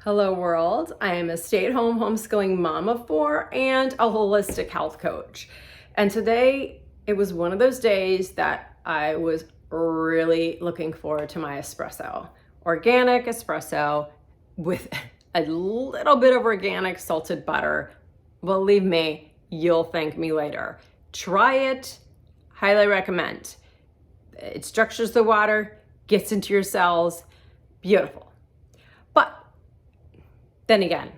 Hello world, I am a stay-at-home homeschooling mom of four and a holistic health coach. And today it was one of those days that I was really looking forward to my espresso. Organic espresso with a little bit of organic salted butter. Believe me, you'll thank me later. Try it, highly recommend. It structures the water, gets into your cells, beautiful. But then again,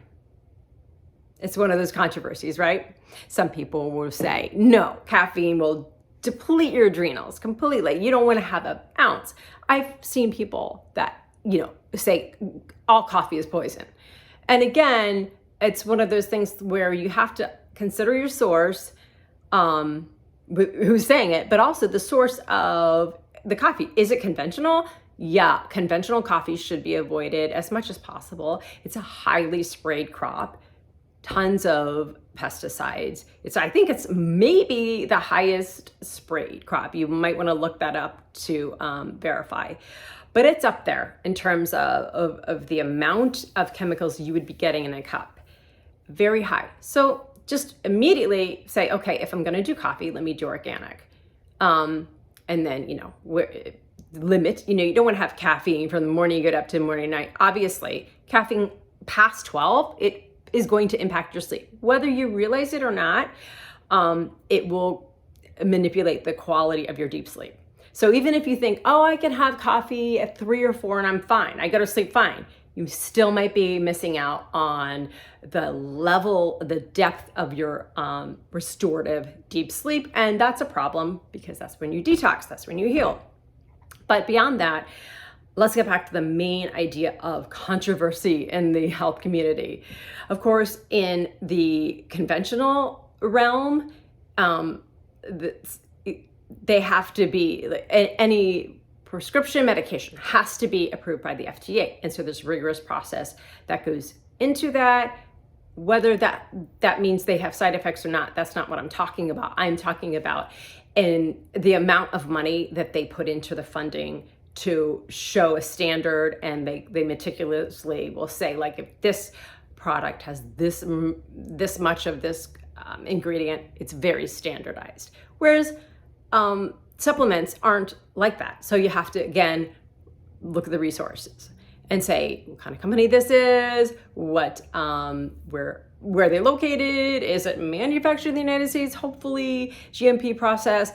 it's one of those controversies, right? Some people will say, no, caffeine will deplete your adrenals completely. You don't want to have an ounce. I've seen people that, say all coffee is poison. And again, it's one of those things where you have to consider your source, who's saying it, but also the source of the coffee. Is it conventional? Yeah, conventional coffee should be avoided as much as possible. It's a highly sprayed crop, tons of pesticides. I think it's maybe the highest sprayed crop. You might want to look that up to verify. But it's up there in terms of the amount of chemicals you would be getting in a cup. Very high. So just immediately say, okay, if I'm going to do coffee, let me do organic. And then, limit, you don't want to have caffeine from the morning you get up to the morning night. Obviously, caffeine past 12, it is going to impact your sleep. Whether you realize it or not, it will manipulate the quality of your deep sleep. So even if you think, oh, I can have coffee at 3 or 4 and I'm fine, I go to sleep fine, you still might be missing out on the level, the depth of your restorative deep sleep. And that's a problem because that's when you detox, that's when you heal. But beyond that, let's get back to the main idea of controversy in the health community. Of course, in the conventional realm, they have to be, any prescription medication has to be approved by the FDA. And so there's a rigorous process that goes into that. Whether that means they have side effects or not, that's not what I'm talking about. I'm talking about the amount of money that they put into the funding to show a standard, and they meticulously will say, like, if this product has this much of this ingredient, it's very standardized. Whereas supplements aren't like that. So you have to, again, look at the resources and say what kind of company this is, what, where are they located? Is it manufactured in the United States? Hopefully, GMP process,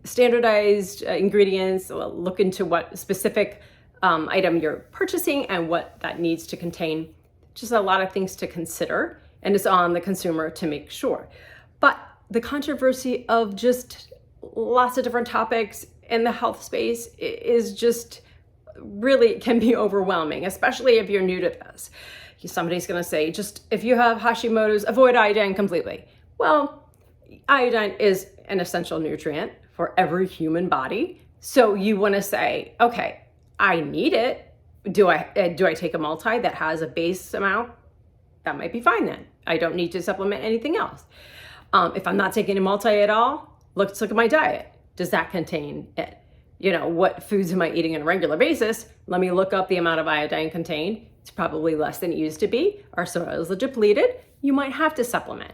standardized ingredients. Look into what specific item you're purchasing and what that needs to contain. Just a lot of things to consider, and it's on the consumer to make sure. But the controversy of just lots of different topics in the health space is just really can be overwhelming, especially if you're new to this. Somebody's going to say, just if you have Hashimoto's, avoid iodine completely. Well, iodine is an essential nutrient for every human body. So you want to say, okay, I need it. Do I take a multi that has a base amount? That might be fine then. I don't need to supplement anything else. If I'm not taking a multi at all, let's look at my diet. Does that contain it? What foods am I eating on a regular basis? Let me look up the amount of iodine contained. It's probably less than it used to be. Our soils are depleted. You might have to supplement.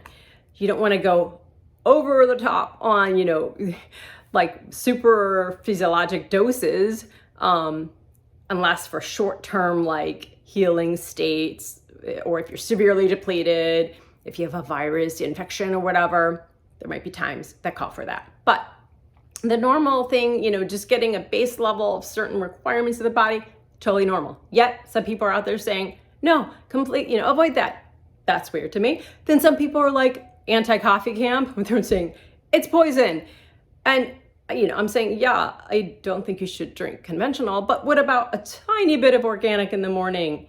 You don't want to go over the top on, like super physiologic doses, unless for short-term, like healing states, or if you're severely depleted, if you have a virus infection or whatever, there might be times that call for that. But the normal thing, just getting a base level of certain requirements of the body, totally normal. Yet some people are out there saying, no, avoid that. That's weird to me. Then some people are like anti-coffee camp. They're saying it's poison. And, I'm saying, yeah, I don't think you should drink conventional, but what about a tiny bit of organic in the morning?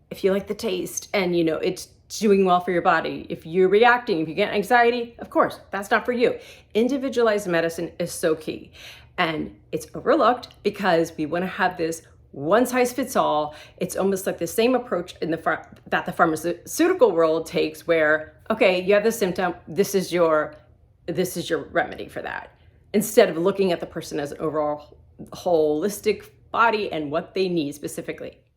If you like the taste and, it's doing well for your body. If you're reacting, if you get anxiety, of course, that's not for you. Individualized medicine is so key. And it's overlooked because we want to have this one size fits all. It's almost like the same approach that the pharmaceutical world takes, where, okay, you have the symptom, this is your remedy for that. Instead of looking at the person as an overall holistic body and what they need specifically.